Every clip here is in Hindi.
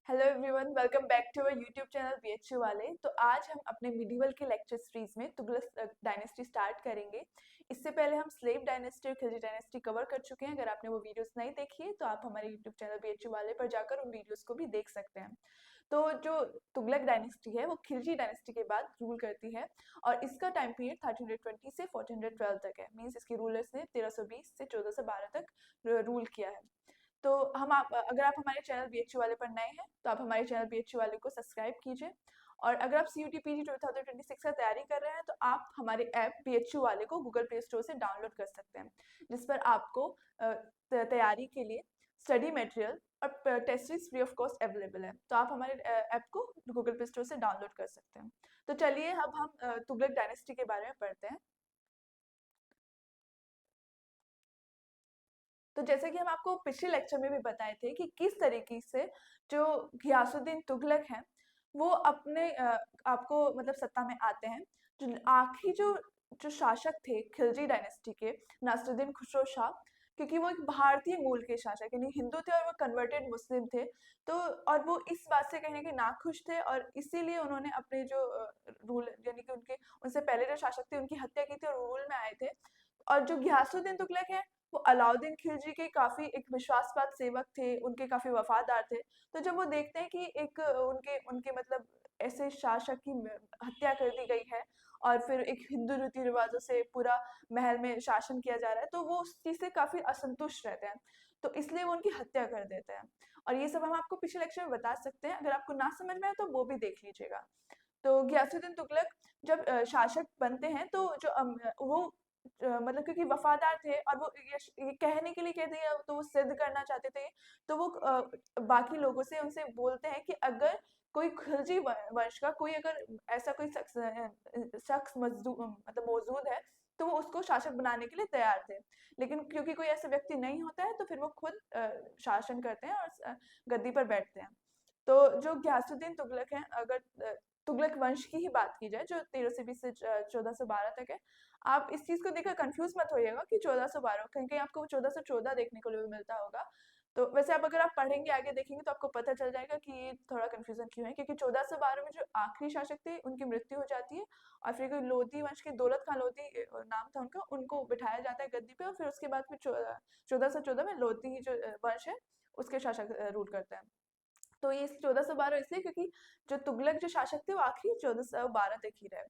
Hello everyone, welcome back to our YouTube channel BHU वाले। तो आज हम अपने मिडिवल के लेक्चर सीरीज में तुगलक डायनेस्टी स्टार्ट करेंगे। इससे पहले हम स्लेव डायनेस्टी और खिलजी डायनेस्टी कवर कर चुके हैं। अगर आपने वो वीडियोस नहीं देखी है तो आप हमारे यूट्यूब चैनल बीएचयू वाले पर जाकर उन वीडियोस को भी देख सकते हैं। तो जो तुगलक डायनेस्टी है वो खिलजी डायनेस्टी के बाद रूल करती है और इसका टाइम पीरियड 1320 से 1412 तक है। मीन्स इसके रूलर्स ने 1320 से 1412 तक रूल किया है। तो अगर आप हमारे चैनल बीएचयू वाले पर नए हैं तो आप हमारे चैनल बीएचयू वाले को सब्सक्राइब कीजिए। और अगर आप CUT PG 2026 का तैयारी कर रहे हैं तो आप हमारे ऐप बीएचयू वाले को गूगल प्ले स्टोर से डाउनलोड कर सकते हैं, जिस पर आपको तैयारी के लिए स्टडी मटेरियल और test series free of cost available है। तो आप हमारे ऐप को गूगल प्ले स्टोर से डाउनलोड कर सकते हैं। तो चलिए अब हम तुगलक डायनेस्टी के बारे में पढ़ते हैं। तो जैसे कि हम आपको पिछले लेक्चर में भी बताए थे कि किस तरीके से जो घियासुद्दीन तुगलक हैं वो अपने आपको मतलब सत्ता में आते हैं। जो आखिरी जो जो शासक थे खिलजी डायनेस्टी के, नासिरुद्दीन खुसरो शाह, क्योंकि वो एक भारतीय मूल के शासक यानी हिंदू थे और वो कन्वर्टेड मुस्लिम थे। तो और वो इस बात से कहीं ना कहीं नाखुश थे और इसीलिए उन्होंने अपने जो रूल यानी कि उनके उनसे पहले जो शासक थे उनकी हत्या की थी और रूल में आए थे। और जो घियासुद्दीन तुगलक है वो अलाउद्दीन खिलजी के काफी एक विश्वासपात सेवक थे, उनके काफी वफादार थे। तो जब वो देखते हैं कि एक उनके उनके मतलब ऐसे शासक की हत्या कर दी गई है और फिर एक हिंदू रीति रिवाजों से पूरा महल में शासन किया जा रहा है, तो वो उस चीज से काफी असंतुष्ट रहते हैं। तो इसलिए वो उनकी हत्या कर देते हैं। और ये सब हम आपको पिछले लेक्चर में बता सकते हैं। अगर आपको ना समझ में आए तो वो भी देख लीजिएगा। तो गयासुद्दीन तुगलक जब शासक बनते हैं तो जो वो मतलब क्योंकि वफादार थे और वो ये कहने के लिए कहते हैं तो वो सिद्ध करना चाहते थे। तो वो बाकी लोगों से उनसे बोलते हैं कि अगर कोई खिलजी वंश का कोई अगर ऐसा कोई शख्स मतलब मौजूद है तो वो उसको शासक बनाने के लिए तैयार थे। लेकिन क्योंकि कोई ऐसा व्यक्ति नहीं होता है तो फिर वो खुद शासन करते हैं और गद्दी पर बैठते हैं। तो जो गयासुद्दीन तुगलक हैं, अगर तुगलक वंश की ही बात की जाए जो 1320 से 1412 तक है, आप इस चीज को देखकर कंफ्यूज मत होइएगा कि 1412 कहीं कहीं आपको 1414 देखने को भी मिलता होगा। तो वैसे आप अगर आप पढ़ेंगे आगे देखेंगे तो आपको पता चल जाएगा कि ये थोड़ा कंफ्यूजन क्यों है, क्योंकि 1412 में जो आखिरी शासक थे उनकी मृत्यु हो जाती है और फिर कोई लोधी वंश के दौलत खान लोधी नाम था उनका, उनको बिठाया जाता है गद्दी पे और फिर उसके बाद फिर 1414 में लोधी जो वंश है उसके शासक रूल करते हैं। तो ये 1412 इसलिए क्योंकि जो तुगलक जो शासक थे वो आखिरी 1412 तक ही रहे।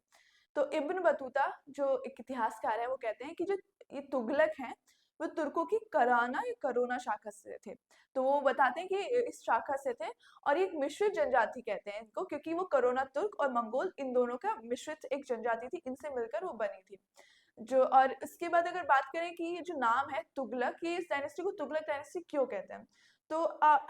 तो इब्न बतूता जो एक इतिहासकार है वो कहते हैं कि जो ये तुगलक हैं वो तुर्कों की कराना या करोना शाखा से थे। तो वो बताते हैं कि इस शाखा से थे और एक मिश्रित जनजाति कहते हैं इनको, क्योंकि वो करोना तुर्क और मंगोल इन दोनों का मिश्रित एक जनजाति थी, इनसे मिलकर वो बनी थी। जो और इसके बाद अगर बात करें कि ये जो नाम है तुगलक, ये इस डायनेस्टी को तुगलक डायनेस्टी क्यों कहते हैं, तो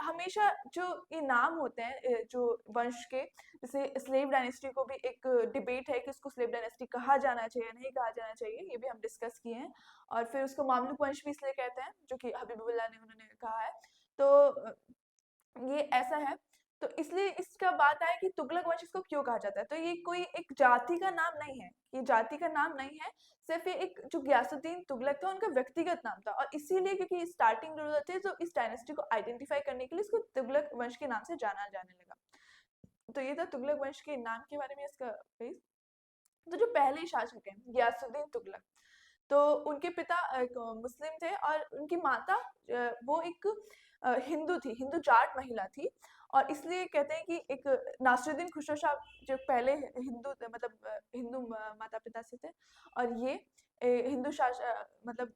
हमेशा जो ये नाम होते हैं जो वंश के, जैसे स्लेव डायनेस्टी को भी एक डिबेट है कि उसको स्लेव डायनेस्टी कहा जाना चाहिए नहीं कहा जाना चाहिए, ये भी हम डिस्कस किए हैं। और फिर उसको मामलुक वंश भी इसलिए कहते हैं जो कि हबीबुल्लाह ने उन्होंने कहा है। तो ये ऐसा है। तो इसलिए इसका बात आए कि तुगलक वंश इसको क्यों कहा जाता है, तो ये कोई एक जाति का नाम नहीं है, ये जाति का नाम नहीं है। सिर्फ ये एक जो गयासुद्दीन तुगलक था उनका व्यक्तिगत नाम था और इसीलिए क्योंकि स्टार्टिंग रूलर थे जो इस डायनेस्टी को आइडेंटिफाई करने के लिए इसको तुगलक वंश के नाम से जाना जाने लगा। तो ये था तुगलक वंश के नाम के बारे में इसका बेस। तो जो पहले शासक हैं गयासुद्दीन तुगलक, तो उनके पिता एक मुस्लिम थे और उनकी माता वो एक हिंदू थी, हिंदू जाट महिला थी। और इसलिए कहते हैं कि एक नासिरुद्दीन खुसरो शाह जो पहले हिंदू मतलब हिंदू माता पिता से थे और ये हिंदू मतलब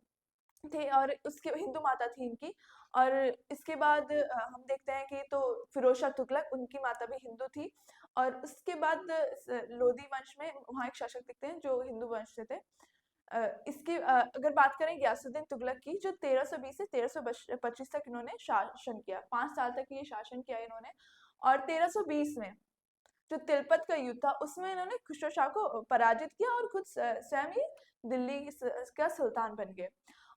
थे और उसके हिंदू माता थी इनकी। और इसके बाद हम देखते हैं कि तो फिरोज शाह तुगलक उनकी माता भी हिंदू थी। और उसके बाद लोधी वंश में वहाँ एक शासक दिखते हैं जो हिंदू वंश से थे। इसकी अगर बात करें गयासुद्दीन तुगलक की, जो 1320 से 1325 तक इन्होंने शासन किया, 5 साल तक ये शासन किया इन्होंने। और 1320 में जो तिलपत का युद्ध था उसमें इन्होंने खुसरो शाह को पराजित किया और खुद स्वयं ही दिल्ली का सुल्तान बन गए।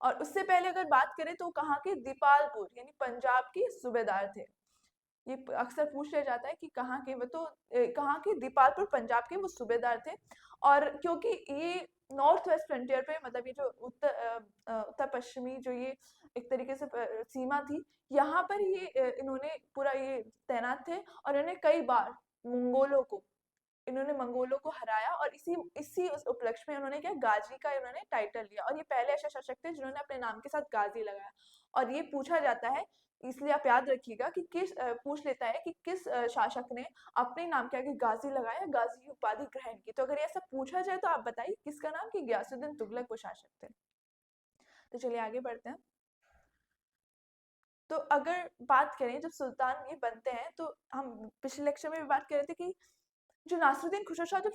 और उससे पहले अगर बात करें तो कहाँ के दीपालपुर यानी पंजाब के सूबेदार थे। ये अक्सर पूछ लिया जाता है कि कहाँ के, वो तो कहाँ के, दीपालपुर पंजाब के वो सूबेदार थे। और क्योंकि ये नॉर्थ वेस्ट फ्रंटियर पे, मतलब ये जो उत्तर पश्चिमी जो ये एक तरीके से सीमा थी, यहाँ पर ये इन्होंने पूरा ये तैनात थे, और इन्होंने कई बार मंगोलों को इन्होंने मंगोलों को हराया, और इसी इसी उस उपलक्ष्य में उन्होंने क्या, गाजी का इन्होंने टाइटल लिया, और ये पहले ऐसे शासक थे जिन्होंने अपने नाम के साथ गाजी लगाया। और ये पूछा जाता है, इसलिए आप याद रखिएगा कि पूछ लेता है कि किस शासक ने अपने नाम के आगे गाजी लगाया, गाजी की उपाधि ग्रहण की। तो अगर ऐसा पूछा जाए तो आप बताइए किसका नाम, कि गयासुद्दीन तुगलक वो शासक थे। तो चलिए आगे बढ़ते हैं। तो अगर बात करें जब सुल्तान ये बनते हैं, तो हम पिछले लेक्चर में भी बात कर रहे थे कि जो नासिरुद्दीन खुसरो शाह जब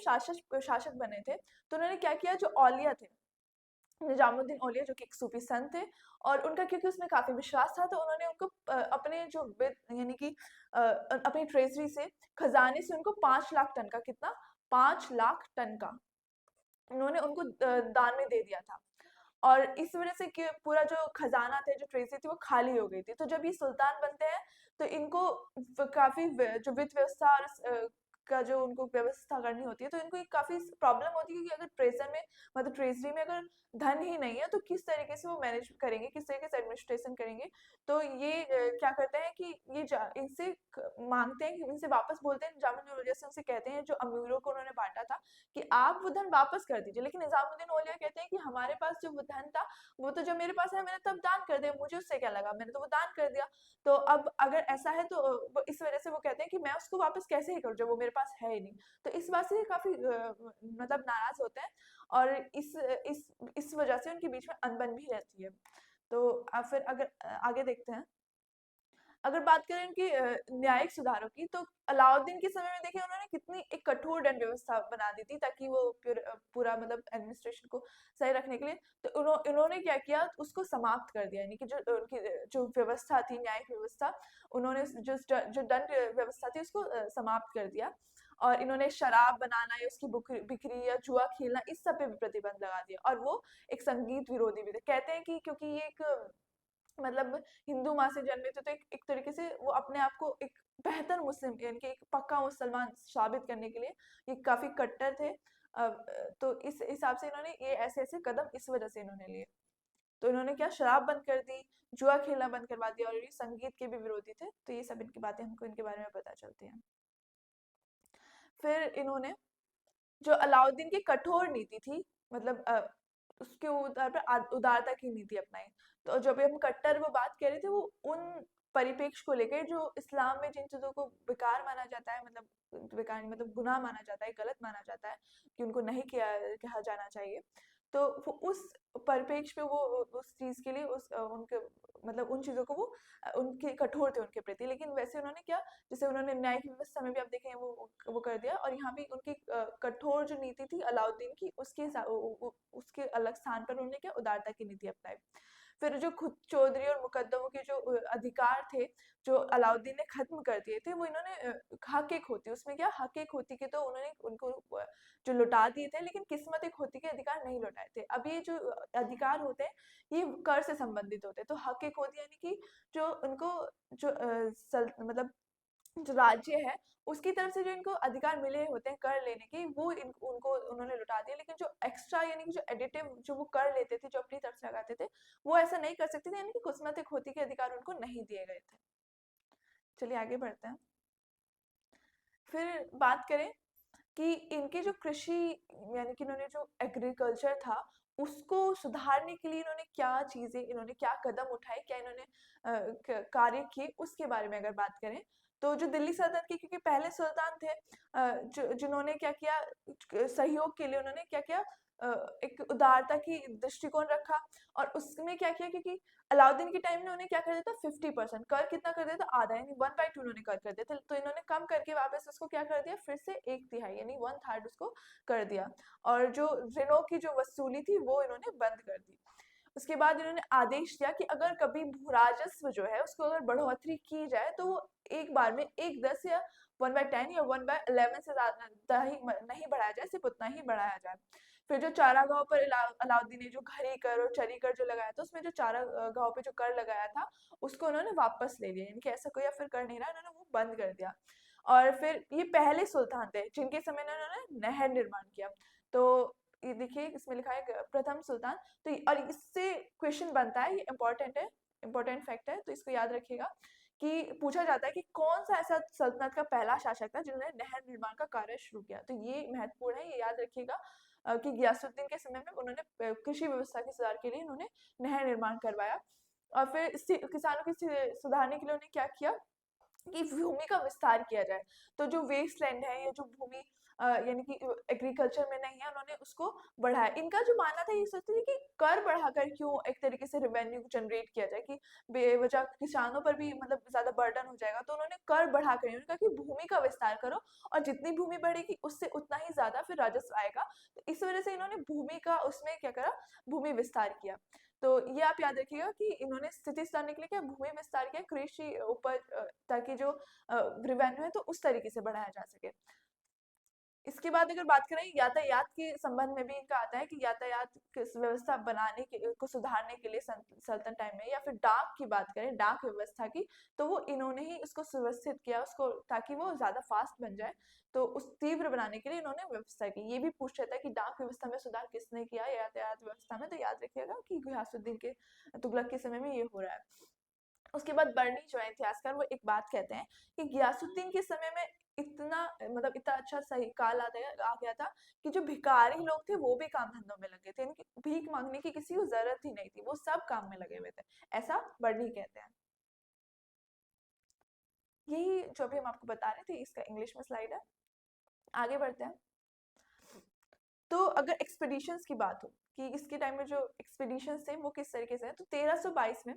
शासक बने थे, तो उन्होंने क्या किया, जो औलिया थे, निजामुद्दीन औलिया जो कि एक सूफी संत थे, और उनका क्योंकि उसमें काफी विश्वास था, तो उन्होंने उनको अपने जो यानी कि अपनी ट्रेजरी से, खजाने से उनको 5 लाख टन का, कितना, 5 लाख टन का उन्होंने उनको दान में दे दिया था। और इस वजह से कि पूरा जो खजाना था, जो ट्रेजरी थी, वो खाली हो गई थी। तो जब ये सुल्तान बनते हैं, तो इनको काफी जो वित्त व्यवस्था और का जो उनको व्यवस्था करनी होती है, तो इनको एक काफी प्रॉब्लम होती है कि अगर ट्रेजर में, मतलब ट्रेजरी में अगर धन ही नहीं है, तो किस तरीके से वो मैनेज करेंगे, किस तरीके से एडमिनिस्ट्रेशन करेंगे। तो ये क्या करते हैं कि ये इनसे मांगते हैं, कि इनसे वापस बोलते हैं, निजामुद्दीन औलिया से उनसे कहते हैं, जो अमीरों को उन्होंने बांटा था, कि आप वो धन वापस कर दीजिए। लेकिन निजामुद्दीन औलिया कहते हैं कि हमारे पास जो वो धन था, वो तो जब मेरे पास है मैंने तब दान कर दिया, मुझे उससे क्या लगा, मैंने तो वो दान कर दिया। तो अब अगर ऐसा है, तो वो इस वजह से वो कहते हैं कि मैं उसको वापस कैसे ही करूँ जब वो मेरे पास है ही नहीं। तो इस बात से काफी मतलब नाराज होते हैं, और इस वजह से उनके बीच में अनबन भी रहती है। तो फिर अगर आगे देखते हैं, अगर बात करें उनकी न्यायिक सुधारों की, तो अलाउद्दीन के समय में देखिए उन्होंने कितनी एक कठोर दंड व्यवस्था बना दी थी, ताकि वो पूरा मतलब एडमिनिस्ट्रेशन को सही रखने के लिए। तो इन्होंने क्या किया, उसको समाप्त कर दिया, यानी कि जो उनकी जो व्यवस्था थी, न्यायिक व्यवस्था, उन्होंने जो दंड व्यवस्था थी उसको समाप्त कर दिया। और इन्होंने शराब बनाना या उसकी बिक्री या जुआ खेलना, इस सब पे भी प्रतिबंध लगा दिया। और वो एक संगीत विरोधी भी थे। कहते हैं कि क्योंकि ये एक मतलब हिंदू माँ से जन्मे थे, तो एक तरीके से वो अपने आप को एक बेहतर मुस्लिम, यानी कि एक पक्का मुसलमान साबित करने के लिए ये काफी कट्टर थे। तो इस हिसाब से इन्होंने ये ऐसे ऐसे कदम इस वजह से इन्होंने लिए। तो इन्होंने क्या, शराब बंद कर दी, जुआ खेलना बंद करवा दिया, और ये संगीत के भी विरोधी थे। तो ये सब इनकी बातें हमको इनके बारे में पता चलती हैं। फिर इन्होंने जो अलाउद्दीन की कठोर नीति थी, मतलब उसके उदार पर उदारता की नीति अपनाई। तो जब हम कट्टर वो बात कर रहे थे, वो उन परिपेक्ष को लेकर जो इस्लाम में जिन चीजों को बेकार माना जाता है, मतलब बेकार नहीं, मतलब गुनाह माना जाता है, गलत माना जाता है, कि उनको नहीं किया कहा जाना चाहिए। तो वो उस परिपेक्ष पे वो उस चीज के लिए उनके मतलब उन चीजों को वो उनके कठोर थे उनके प्रति। लेकिन वैसे उन्होंने क्या, जैसे उन्होंने न्यायिक व्यवस्था में भी आप देखें वो कर दिया, और यहाँ भी उनकी कठोर जो नीति थी अलाउद्दीन की, उसके अलग स्थान पर उन्होंने क्या, उदारता की नीति अपनाई। फिर जो खुद चौधरी और मुकद्दमों के जो अधिकार थे, जो अलाउद्दीन ने खत्म कर दिए थे, वो इन्होंने हक एक होती, उसमें क्या, हक एक होती के तो उन्होंने उनको जो लौटा दिए थे, लेकिन किस्मत एक होती के अधिकार नहीं लौटाए थे। अब ये जो अधिकार होते हैं, ये कर से संबंधित होते हैं। तो हक एक होती है, यानी कि जो उनको जो मतलब जो राज्य है, उसकी तरफ से जो इनको अधिकार मिले होते हैं कर लेने के, वो उनको उन्होंने लुटा दिया। लेकिन जो एक्स्ट्रा, यानी कि जो एडिटिव जो वो कर लेते थे, जो अपनी तरफ से लगाते थे, वो ऐसा नहीं कर सकते थे, यानी कि किस्मत खोती के अधिकार उनको नहीं दिए गए थे। चलिए आगे बढ़ते हैं। फिर बात करें कि इनके जो कृषि, यानी कि इन्होंने जो एग्रीकल्चर था, उसको सुधारने के लिए इन्होंने क्या चीजें, इन्होंने क्या कदम उठाए, क्या इन्होंने कार्य किए, उसके बारे में अगर बात करें, तो जो दिल्ली सल्तनत के, क्योंकि पहले सुल्तान थे जिन्होंने क्या किया, सहयोग के लिए उन्होंने क्या किया, एक उदारता की दृष्टिकोण रखा। और उसमें क्या किया, क्योंकि अलाउद्दीन के टाइम में उन्हें क्या कर दिया था, 50% कर, कितना कर दिया था, आधा, यानी 1/2 उन्होंने कर दिया था। तो इन्होंने कम करके वापस उसको क्या कर दिया, फिर से 1/3 यानी 1/3 उसको कर दिया। और जो ऋणों की जो वसूली थी, वो इन्होंने बंद कर दी। उसके बाद इन्होंने आदेश दिया कि अगर कभी भूराजस्व जो है उसको अगर बढ़ोतरी की जाए, तो वो एक बार में 1/10 या 1/10 या 1/11 से ज्यादा ही नहीं बढ़ाया जाए, सिर्फ उतना ही बढ़ाया जाए। फिर जो चारागाह पर अलाउद्दीन ने जो घड़ी कर और चरी कर जो लगाया था, उसमें जो चारागाह पे जो कर लगाया था उसको उन्होंने वापस ले लिया, इनके ऐसा कोई फिर कर नहीं रहा, उन्होंने वो बंद कर दिया। और फिर ये पहले सुल्तान थे जिनके समय में उन्होंने नहर निर्माण किया। तो ये देखिए इसमें लिखा है प्रथम सुल्तान। तो और इससे क्वेश्चन बनता है, ये इंपॉर्टेंट है, इंपॉर्टेंट फैक्ट है, तो इसको याद रखिएगा कि पूछा जाता है कि कौन सा ऐसा सल्तनत का पहला शासक था जिन्होंने नहर निर्माण का कार्य शुरू किया। तो ये महत्वपूर्ण है, ये याद रखिएगा कि गियासुद्दीन के समय में उन्होंने कृषि व्यवस्था के सुधार के लिए उन्होंने नहर निर्माण करवाया। और फिर किसानों की सुधारने के लिए उन्होंने क्या किया कि भूमि का विस्तार किया जाए। तो जो वेस्ट लैंड है या जो भूमि यानी कि एग्रीकल्चर में नहीं है, उन्होंने उसको बढ़ाया। इनका जो मानना था, ये सोचते थे कि कर बढ़ाकर क्यों एक तरीके से रेवेन्यू जनरेट किया जाए, कि बेवजह किसानों पर भी मतलब ज्यादा बर्डन हो जाएगा। तो उन्होंने कर बढ़ाकर, उन्होंने कहा कि भूमि का विस्तार करो और जितनी भूमि बढ़ेगी उससे उतना ही ज्यादा फिर राजस्व आएगा। तो इस वजह से इन्होंने भूमि का उसमें क्या करा, भूमि विस्तार किया। तो ये आप याद रखिएगा कि इन्होंने स्थिति सुधारने के लिए क्या भूमि विस्तार किया, कृषि उपज, ताकि जो रेवेन्यू है तो उस तरीके से बढ़ाया जा सके। इसके बाद अगर बात करें यातायात के संबंध में भी इनका आता है कि यातायात व्यवस्था बनाने के को सुधारने के लिए सल्तनत टाइम में, या फिर डाक की बात करें, डाक व्यवस्था की, तो वो इन्होंने ही उसको सुव्यवस्थित किया, उसको ताकि वो ज्यादा फास्ट बन जाए। तो उस तीव्र बनाने के लिए इन्होंने व्यवस्था की। ये भी पूछ रहा था कि डाक व्यवस्था में सुधार किसने किया यातायात व्यवस्था में, तो याद रखिएगा कि गियासुद्दीन के तुगलक के समय में ये हो रहा है। उसके बाद बर्नी जो है इतिहासकार, वो एक बात कहते हैं कि गियासुद्दीन के समय में इतना मतलब इतना अच्छा सही काल आ गया था कि जो भिखारी लोग थे वो भी काम धंधों में लगे थे, इनकी भीख मांगने की किसी को जरूरत ही नहीं थी, वो सब काम में लगे हुए थे, ऐसा बर्नी कहते हैं। यही जो अभी हम आपको बता रहे थे, इसका इंग्लिश में स्लाइड है। आगे बढ़ते हैं। तो अगर एक्सपेडिशंस की बात हो कि इसके टाइम में जो एक्सपेडिशंस थे वो किस तरीके से है, तो 1322 में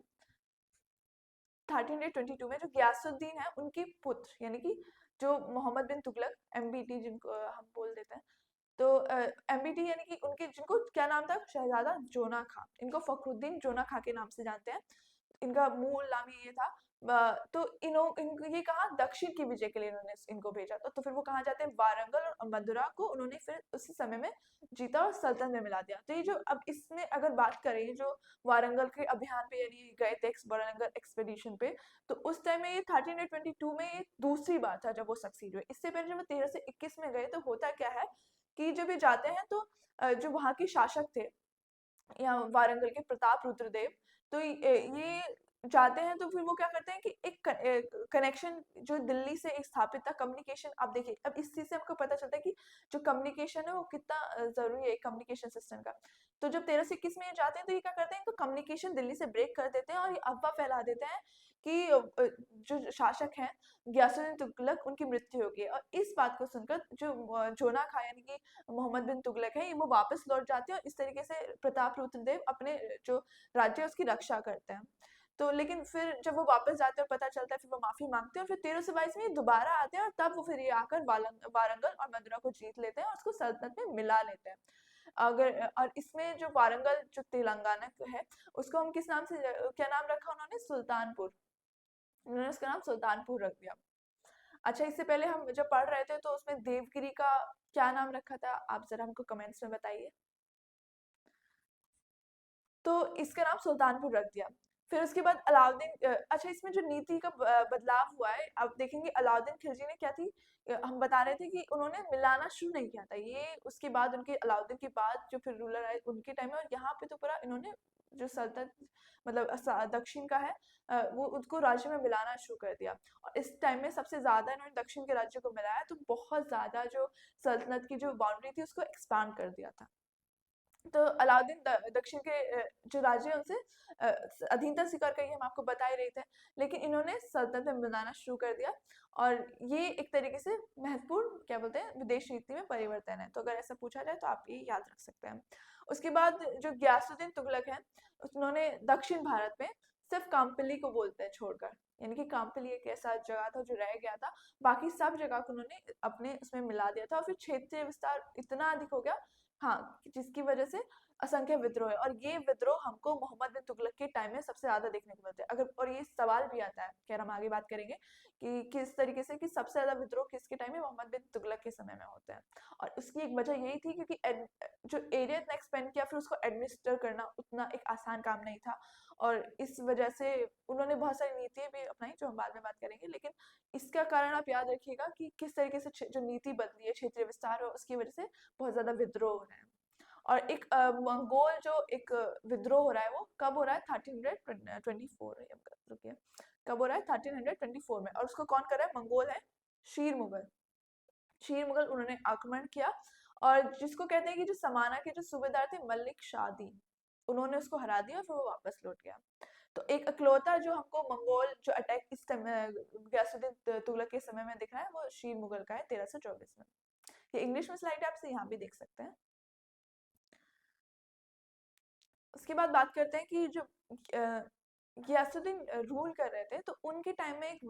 1322 में जो गियासुद्दीन है उनके पुत्र यानी कि जो मोहम्मद बिन तुगलक, एमबीटी जिनको हम बोल देते हैं, तो एमबीटी यानी कि उनके जिनको क्या नाम था, शहजादा जोना खां, इनको फखरुद्दीन जोना खां के नाम से जानते हैं, इनका मूल नाम ये था। तो इनको ये कहा दक्षिण की विजय के लिए इन्होंने इनको भेजा था। तो फिर वो कहाँ जाते हैं, वारंगल और मदुरा को उन्होंने फिर उसी समय में जीता और सल्तनत में मिला दिया। तो ये जो अब इसमें अगर बात करें जो वारंगल के अभियान पे यानी गए थे वारंगल एक्सपेडिशन पे, तो उस टाइम में ये 1322 में ये दूसरी बार था जब वो सक्सीड हुए। इससे पहले जब वो 13 से 21 में गए तो होता क्या है कि जब ये जाते हैं तो जो वहाँ के शासक थे या वारंगल के प्रताप रुद्रदेव, तो ये जाते हैं तो फिर वो क्या करते हैं कि एक कनेक्शन जो दिल्ली से एक स्थापित था, कम्युनिकेशन। अब देखिए अब इस चीज से आपको पता चलता है कि जो कम्युनिकेशन है वो कितना जरूरी है कम्युनिकेशन सिस्टम का। तो जब 1321 में ये जाते हैं तो ये क्या करते हैं, इनको कम्युनिकेशन दिल्ली से ब्रेक कर देते हैं और ये अफवाह फैला देते हैं कि जो शासक हैं गयासुद्दीन तुगलक उनकी मृत्यु हो गई। और इस बात को सुनकर जो जोना खां यानी कि मोहम्मद बिन तुगलक है, ये वो वापस लौट जाते हैं और इस तरीके से प्रताप रुद्रदेव अपने जो राज्य है उसकी रक्षा करते हैं। तो लेकिन फिर जब वो वापस जाते हैं और पता चलता है, फिर वो माफी मांगते हैं और फिर 1322 में ये दोबारा आते हैं और तब वो फिर ये आकर वारंगल और मदुरा को जीत लेते हैं और उसको सल्तनत में मिला लेते हैं। अगर और इसमें जो वारंगल जो तेलंगाना है उसको हम किस नाम से, क्या नाम रखा उन्होंने, सुल्तानपुर, उन्होंने उसका नाम सुल्तानपुर रख दिया। अच्छा, इससे पहले हम जब पढ़ रहे थे तो उसमें देवगिरी का क्या नाम रखा था, आप जरा हमको कमेंट्स में बताइए। तो इसका नाम सुल्तानपुर रख दिया। फिर उसके बाद अलाउद्दीन, अच्छा इसमें जो नीति का बदलाव हुआ है, आप देखेंगे अलाउद्दीन खिलजी ने क्या थी, हम बता रहे थे कि उन्होंने मिलाना शुरू नहीं किया था, ये उसके बाद उनके अलाउद्दीन के बाद जो फिर रूलर आए उनके टाइम में, और यहाँ पे तो पूरा इन्होंने जो सल्तनत मतलब दक्षिण का है वो उसको राज्य में मिलाना शुरू कर दिया। और इस टाइम में सबसे ज्यादा इन्होंने दक्षिण के राज्य को मिलाया, तो बहुत ज्यादा जो सल्तनत की जो बाउंड्री थी उसको एक्सपांड कर दिया था। तो अलाउद्दीन दक्षिण के जो राज्य है उनसे अधीनता स्वीकार करी, हम आपको बता ही रहे थे, लेकिन इन्होंने सल्तनत में बनाना शुरू कर दिया। और ये एक तरीके से महत्वपूर्ण क्या बोलते हैं विदेश नीति में परिवर्तन है। तो अगर ऐसा पूछा जाए तो आप ये याद रख सकते हैं। उसके बाद जो गियासुद्दीन तुगलक है, उन्होंने दक्षिण भारत में सिर्फ काम्पिली को बोलते हैं छोड़कर, यानी कि काम्पिली एक ऐसा जगह था जो रह गया था, बाकी सब जगह को उन्होंने अपने उसमें मिला दिया था। और फिर क्षेत्रीय विस्तार इतना अधिक हो गया, हाँ, जिसकी वजह से असंख्य विद्रोह है, और ये विद्रोह हमको मोहम्मद बिन तुगलक के टाइम में सबसे ज्यादा देखने को मिलते हैं। अगर और ये सवाल भी आता है, खैर हम आगे बात करेंगे कि किस तरीके से कि सबसे ज्यादा विद्रोह किसके टाइम में, मोहम्मद बिन तुगलक के समय में होते हैं। और उसकी एक वजह यही थी क्योंकि जो एरिया इतना एक्सपेंड किया, फिर उसको एडमिनिस्टर करना उतना एक आसान काम नहीं था, और इस वजह से उन्होंने बहुत सारी नीतियां भी अपनाई जो हम बाद में बात करेंगे। लेकिन इसका कारण आप याद रखिएगा कि किस तरीके से जो नीति बदली है, क्षेत्रीय विस्तार, और उसकी वजह से बहुत ज्यादा विद्रोह हो रहे हैं। और एक मंगोल जो एक विद्रोह हो रहा है, वो कब हो रहा है, 1324, रुकिए, कब हो रहा है, 1324 में, और उसको कौन कर रहा है, मंगोल है, शीर मुगल। शीर मुगल उन्होंने आक्रमण किया, और जिसको कहते हैं कि जो समाना के जो सूबेदार थे मलिक शादी, उन्होंने उसको हरा दिया और फिर वो वापस लौट गया। तो एक इकलौता जो हमको मंगोल जो अटैक इस समय गयासुद्दीन तुगलक के समय में दिख रहा है, वो शीर मुगल का है 1324 में। ये इंग्लिश में स्लाइड है, आपसे यहाँ भी देख सकते हैं। उसके बाद बात करते हैं कि जो गयासुद्दीन रूल कर रहे थे, तो उनके टाइम में एक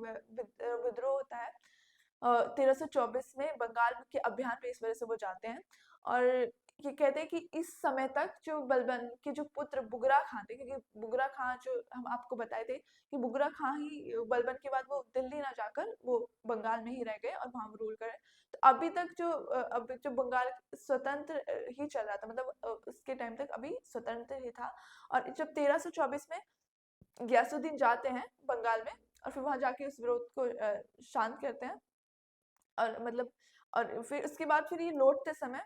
विद्रोह होता है 1324 में बंगाल के अभियान पे, इस वजह से वो जाते हैं। और ये कहते हैं कि इस समय तक जो बलबन के जो पुत्र बुगरा खां थे, क्योंकि बुगरा खां जो हम आपको बताए थे कि बुगरा खां ही बलबन के बाद वो दिल्ली ना जाकर वो बंगाल में ही रह गए और वहां रूल करे। तो अभी तक जो अभी जो बंगाल स्वतंत्र ही चल रहा था, मतलब उसके टाइम तक अभी स्वतंत्र ही था। और जब 1324 में गयासुद्दीन जाते हैं बंगाल में, और फिर वहां जाके उस विरोध को शांत करते हैं, और मतलब और फिर उसके बाद फिर ये लौटते समय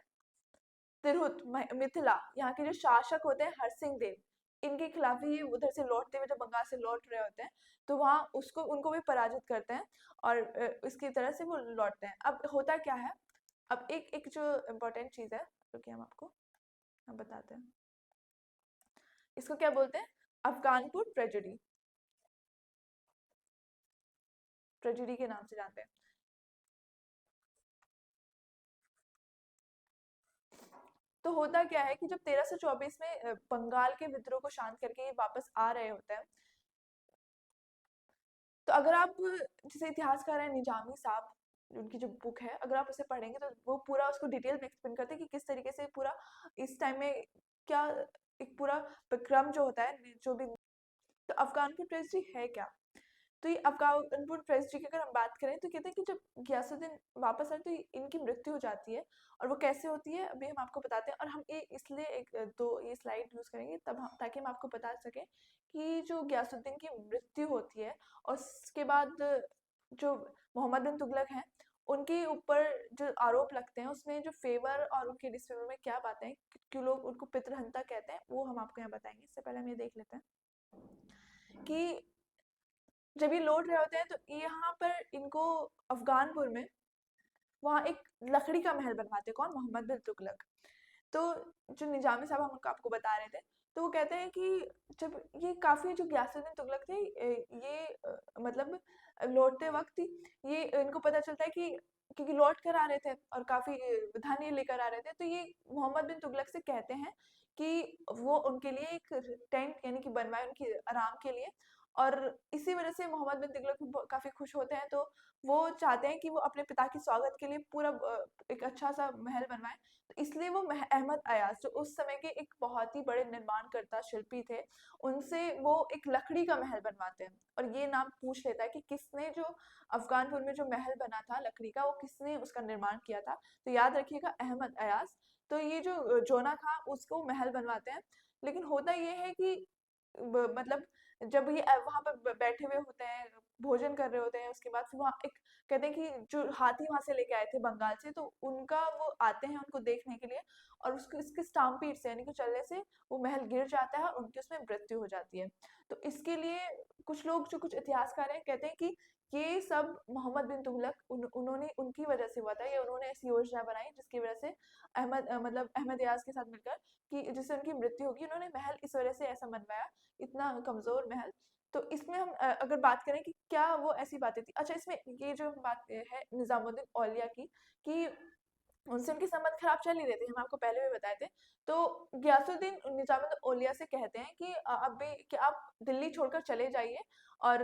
तिरहुत मिथिला, यहाँ के जो शासक होते हैं हरसिंह देव, इनके खिलाफ ही ये उधर से लौटते हुए जब बंगाल से लौट रहे होते हैं, तो वहाँ उसको उनको भी पराजित करते हैं, और इसकी तरह से वो लौटते हैं। अब होता क्या है, अब एक एक जो इम्पोर्टेंट चीज है, जो कि हम बताते हैं, इसको क्या बोलते हैं, अफगानपुर ट्रेजेडी, ट्रेजेडी के नाम से जानते हैं। तो होता क्या है कि जब 1324 में बंगाल के विद्रोह को शांत करके ये वापस आ रहे होते हैं, तो अगर आप जैसे इतिहासकार हैं निजामी साहब, उनकी जो बुक है, अगर आप उसे पढ़ेंगे तो वो पूरा उसको डिटेल में एक्सप्लेन करते हैं कि किस तरीके से पूरा इस टाइम में क्या एक पूरा क्रम जो होता है जो भी। तो अफगानपुर ट्रेजेडी है क्या, तो ये अफगानपुर ट्रेजेडी की अगर हम बात करें, तो कहते हैं कि जब गयासुद्दीन वापस आए तो इनकी मृत्यु हो जाती है, और वो कैसे होती है अभी हम आपको बताते हैं। और हम ये इसलिए एक दो ये स्लाइड यूज करेंगे तब हम, ताकि हम आपको बता सकें कि जो गयासुद्दीन की मृत्यु होती है, और उसके बाद जो मोहम्मद बिन तुगलक हैं, उनके ऊपर जो आरोप लगते हैं, उसमें जो फेवर और उनके डिसफेवर में क्या बातें हैं, क्यों लोग उनको पितृहंता कहते हैं, वो हम आपको यहाँ बताएंगे। इससे पहले हम ये देख लेते हैं कि जब ये लौट रहे होते हैं, तो यहाँ पर इनको अफगानपुर में वहाँ एक लकड़ी का महल बनवाते हैं, कौन, मोहम्मद बिन तुगलक। तो जो निजामी साहब हम उनको आपको बता रहे थे, तो वो कहते हैं कि जब ये काफी जो गयासुद्दीन तुगलक थे, ये मतलब लौटते वक्त ये इनको पता चलता है कि क्योंकि लौट कर आ रहे थे और काफी धन ये लेकर आ रहे थे, तो ये मोहम्मद बिन तुगलक से कहते हैं कि वो उनके लिए एक टेंट यानी कि बनवाए उनके आराम के लिए। और इसी वजह से मोहम्मद बिन तुगलक भी काफी खुश होते हैं, तो वो चाहते हैं कि वो अपने पिता के स्वागत के लिए पूरा एक अच्छा सा महल बनवाए। तो इसलिए वो अहमद अयाज जो उस समय के एक बहुत ही बड़े निर्माणकर्ता शिल्पी थे, उनसे वो एक लकड़ी का महल बनवाते हैं। और ये नाम पूछ लेता है कि किसने जो अफगानपुर में जो महल बना था लकड़ी का, वो किसने उसका निर्माण किया था, तो याद रखिएगा अहमद अयाज। तो ये जो जोना खां उसको महल बनवाते हैं। लेकिन होता ये है कि मतलब जब ये वहां पर बैठे हुए होते हैं, भोजन कर रहे होते हैं, उसके बाद फिर वहाँ एक कहते हैं कि जो हाथी वहां से लेके आए थे बंगाल से, तो उनका वो आते हैं उनको देखने के लिए, और उसको इसके स्टाम्पीड से यानी कि चलने से वो महल गिर जाता है और उनकी उसमें मृत्यु हो जाती है। तो इसके लिए कुछ लोग जो कुछ इतिहासकार हैं कहते हैं कि ये सब मोहम्मद बिन तुगलक उन्होंने उनकी वजह से हुआ था, या उन्होंने ऐसी योजना बनाई जिसकी वजह से मतलब अहमद याज के साथ मिलकर कि जिससे उनकी मृत्यु होगी, उन्होंने महल इस वजह से ऐसा बनवाया, इतना कमजोर महल। तो इसमें हम अगर बात करें कि क्या वो ऐसी बातें थी, अच्छा इसमें ये जो बात है निजामुद्दीन औलिया की, कि उनसे उनके संबंध खराब चल ही रहे थे, हम आपको पहले भी बताए थे। तो गयासुद्दीन निजामुद्दीन औलिया से कहते हैं कि अब भी कि आप दिल्ली छोड़कर चले जाइए, और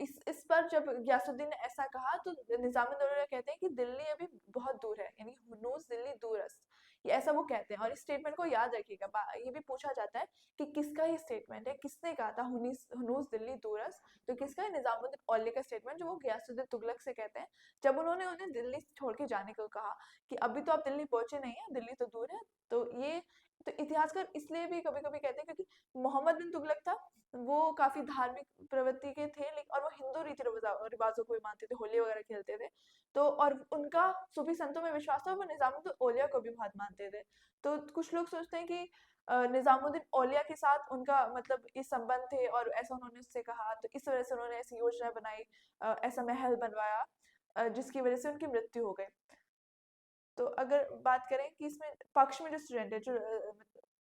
इस पर जब गयासुद्दीन ने ऐसा कहा तो निजामुद्दीन औलिया कहते हैं कि दिल्ली अभी बहुत दूर है, यानी हुनूस दिल्ली दूरस्त, ये ऐसा वो कहते हैं। और इस स्टेटमेंट को याद रखिएगा, ये भी पूछा जाता है कि किसका ये स्टेटमेंट है, किसने कहा था हुनूस हुनूस दिल्ली दूरस्त, तो किसका है? निजामुद्दीन औलिया का स्टेटमेंट, जो वो गयासुद्दीन तुगलक से कहते हैं जब उन्होंने उन्हें दिल्ली छोड़ के जाने को कहा कि अभी तो आप दिल्ली पहुंचे नहीं है, दिल्ली तो दूर है। तो ये तो इतिहासकार इसलिए भी कभी कभी कहते हैं क्योंकि मोहम्मद बिन तुगलक था, वो काफी धार्मिक प्रवृत्ति के थे, लेकिन और वो हिंदू रीति रिवाजों को भी मानते थे, होली वगैरह खेलते थे। तो और उनका सूफी संतों में विश्वास था, वो निजामुद्दीन औलिया को भी बहुत मानते थे। तो कुछ लोग सोचते हैं कि निजामुद्दीन औलिया के साथ उनका मतलब इस संबंध थे और ऐसा उन्होंने उससे कहा, तो इस वजह से उन्होंने ऐसी योजना बनाई, ऐसा महल बनवाया, जिसकी वजह से उनकी मृत्यु हो गई। तो अगर बात करें कि इसमें पक्ष में जो स्टूडेंट है, जो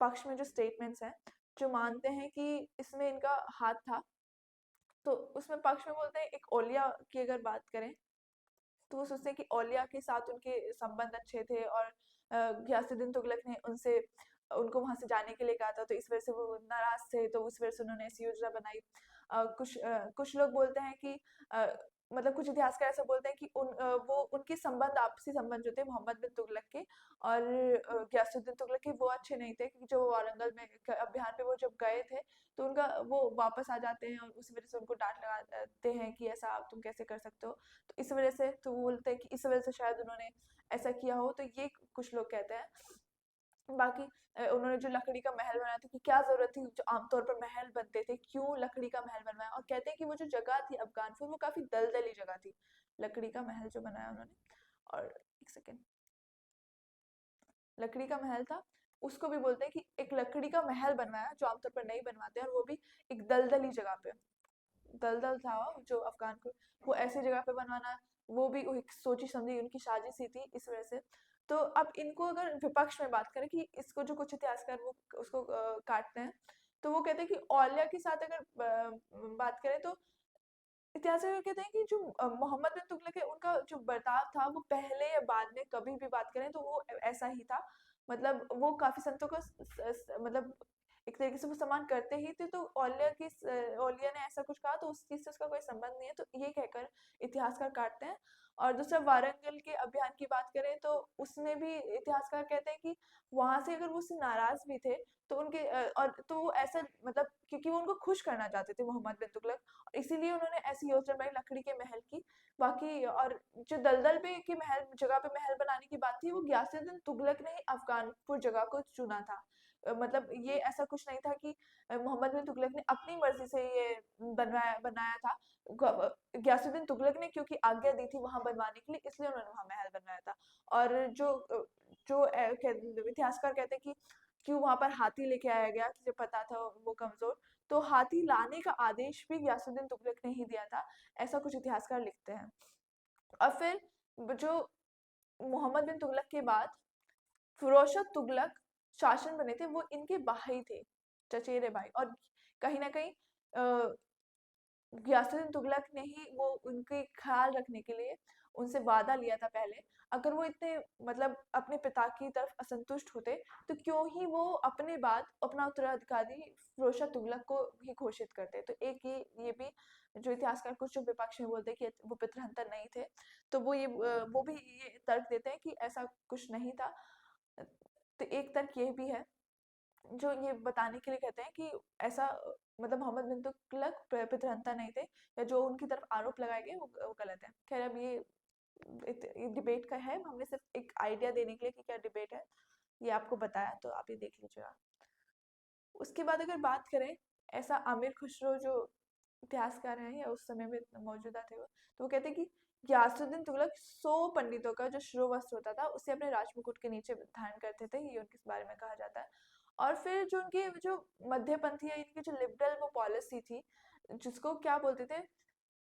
पक्ष में जो स्टेटमेंट्स हैं, जो मानते हैं कि इसमें इनका हाथ था, तो उसमें पक्ष में बोलते हैं, एक औलिया की अगर बात करें तो वो सोचते हैं कि औलिया के साथ उनके संबंध अच्छे थे और गयासुद्दीन तुगलक ने उनसे उनको वहां से जाने के लिए कहा था, तो इस वजह से वो नाराज थे, तो उस वजह से उन्होंने ऐसी योजना बनाई। कुछ लोग बोलते हैं कि अ, मतलब कुछ इतिहासकार ऐसा बोलते हैं कि वो उनके संबंध, आपसी संबंध जो थे मोहम्मद बिन तुगलक के और गयासुद्दीन तुगलक के, वो अच्छे नहीं थे, क्योंकि जो वारंगल में अभियान पे वो जब गए थे तो उनका वो वापस आ जाते हैं और उस वजह से उनको डांट लगाते हैं कि ऐसा आप तुम कैसे कर सकते हो। तो इस वजह से, तो वो बोलते हैं कि इस वजह से शायद उन्होंने ऐसा किया हो, तो ये कुछ लोग कहते हैं। बाकी उन्होंने जो लकड़ी का महल बनाया था, कि क्या जरूरत थी, जो आमतौर पर महल बनते थे क्यों लकड़ी का महल बनवाया, और कहते हैं कि वो जो जगह थी अफगानपुर, वो काफी दलदली जगह थी, लकड़ी का महल जो बनाया उन्होंने। और एक सेकेंड, लकड़ी का महल था, उसको भी बोलते हैं कि एक लकड़ी का महल बनवाया, जो आमतौर पर नहीं बनवाते, और वो भी एक दलदली जगह पे, दलदल था जो अफगान को, वो ऐसी जगह पे बनवाना, वो भी एक सोची समझी उनकी साजिश ही थी, इस वजह से। तो अब इनको अगर विपक्ष में बात करें कि इसको जो कुछ इतिहासकार वो उसको काटते हैं, तो वो कहते हैं कि औलिया के साथ अगर बात करें तो इतिहासकार कहते हैं कि जो मोहम्मद बिन तुगलक है, उनका जो बर्ताव था वो पहले या बाद में कभी भी बात करें तो वो ऐसा ही था। मतलब वो काफी संतों का मतलब एक तरीके से वो सम्मान करते ही थे। तो औलिया ने ऐसा कुछ कहा तो उस चीज से उसका कोई संबंध नहीं है, तो ये कहकर इतिहासकार काटते हैं। और दूसरा, वारंगल के अभियान की बात करें तो उसमें भी इतिहासकार कहते हैं कि वहां से अगर वो उससे नाराज भी थे तो उनके और तो वो ऐसा मतलब क्योंकि वो उनको खुश करना चाहते थे मोहम्मद बिन तुगलक, इसीलिए उन्होंने ऐसी योजना बनाई लकड़ी के महल की। बाकी और जो दलदल पे की महल जगह पे महल बनाने की बात थी, वो गयासुद्दीन तुगलक ने ही अफगानपुर जगह को चुना था। मतलब ये ऐसा कुछ नहीं था कि मोहम्मद बिन तुगलक ने अपनी मर्जी से ये बनवाया बनाया था। गयासुद्दीन तुगलक ने क्योंकि आज्ञा दी थी वहां बनवाने के लिए, इसलिए उन्होंने वहां महल बनवाया था। और जो इतिहासकार कहते हैं कि क्यों वहां पर हाथी लेके आया गया, तुझे पता था वो कमजोर, तो हाथी लाने का आदेश भी गयासुद्दीन तुगलक ने ही दिया था, ऐसा कुछ इतिहासकार लिखते हैं। और फिर जो मोहम्मद बिन तुगलक के बाद फिरोज शाह तुगलक शासन बने थे, वो इनके भाई थे, चचेरे भाई। और कहीं ना कहीं गयासुद्दीन तुगलक ने ही वो उनके ख्याल रखने के लिए उनसे वादा लिया था पहले। अगर वो इतने मतलब अपने पिता की तरफ असंतुष्ट होते तो क्यों ही वो अपने बाद अपना उत्तराधिकारी फिरोज शाह तुगलक को ही घोषित करते। तो एक ये भी जो इतिहासकार कुछ जो विपक्ष में बोलते हैं कि वो पितृहंता नहीं थे, तो वो भी ये तर्क देते हैं कि ऐसा कुछ नहीं था। तो एक तर्क ये भी है जो ये बताने के लिए कहते हैं कि ऐसा मतलब मोहम्मद बिन तुगलक पितृहंता नहीं थे, या जो उनकी तरफ आरोप लगाए गए वो गलत है। खैर, अब ये डिबेट का है, हमने सिर्फ एक आइडिया देने के लिए कि क्या डिबेट है ये आपको बताया, तो आप ये देख लीजिएगा। उसके बाद अगर बात करें, ऐसा आमिर खुसरो जो इतिहासकार हैं या उस समय में मौजूदा थे वो, तो वो कहते हैं कि गयासुद्दीन तुगलक 100 पंडितों का जो शिरोवस्त्र होता था उसे अपने राजमुकुट के नीचे धारण करते थे, ये उनके बारे में कहा जाता है। और फिर जो उनकी जो मध्यपंथी या इनकी जो लिबरल वो पॉलिसी थी, जिसको क्या बोलते थे,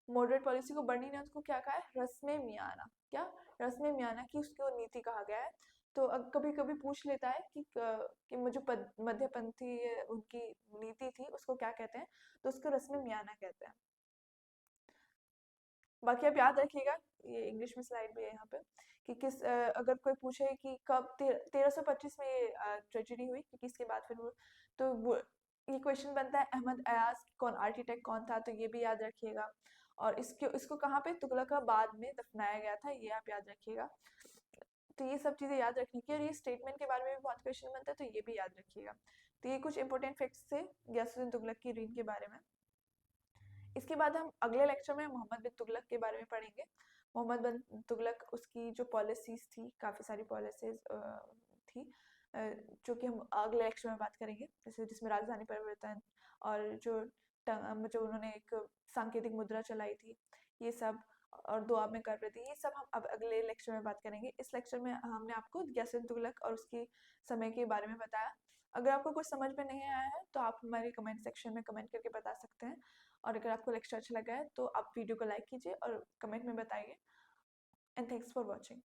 मॉडरेट पॉलिसी को बर्नी ने उसको क्या कहा है, रस्मे मियाना, क्या रस्मे मियाना की उसको नीति कहा गया है। तो कभी कभी पूछ लेता है कि मुझे मध्यपंथी उनकी नीति थी उसको क्या कहते हैं, तो उसको रस्मे मियाना कहते हैं। बाकी आप याद रखिएगा, ये इंग्लिश में स्लाइड भी है यहाँ पे, कि अगर कोई पूछे कि कब 1325 में ये ट्रेजेडी हुई कि किसके बाद फिर वो, तो ये क्वेश्चन बनता है अहमद अयाज कौन आर्किटेक्ट कौन था, तो ये भी याद रखिएगा। और इसको कहाँ पे तुगलकाबाद में दफनाया गया था, ये आप याद रखिएगा। तो ये सब चीज़ें याद रखनी की, और ये स्टेटमेंट के बारे में भी बहुत क्वेश्चन बनता है, तो ये भी याद रखिएगा। तो ये कुछ इंपॉर्टेंट फैक्ट्स थे गयासुद्दीन तुगलक की रीन के बारे में। इसके बाद हम अगले लेक्चर में मोहम्मद बिन तुगलक के बारे में पढ़ेंगे। मोहम्मद बिन तुगलक, उसकी जो पॉलिसीज थी, काफ़ी सारी पॉलिसीज थी, जो कि हम अगले लेक्चर में बात करेंगे, जैसे जिसमें राजधानी परिवर्तन और जो उन्होंने एक सांकेतिक मुद्रा चलाई थी, ये सब, और दुआ में कर रहे थे, ये सब हम अब अगले लेक्चर में बात करेंगे। इस लेक्चर में हमने आपको गयासुद्दीन तुगलक और उसके समय के बारे में बताया। अगर आपको कुछ समझ में नहीं आया है तो आप हमारे कमेंट सेक्शन में कमेंट करके बता सकते हैं, और अगर आपको लेक्चर अच्छा लगा है तो आप वीडियो को लाइक कीजिए और कमेंट में बताइए। And thanks for watching.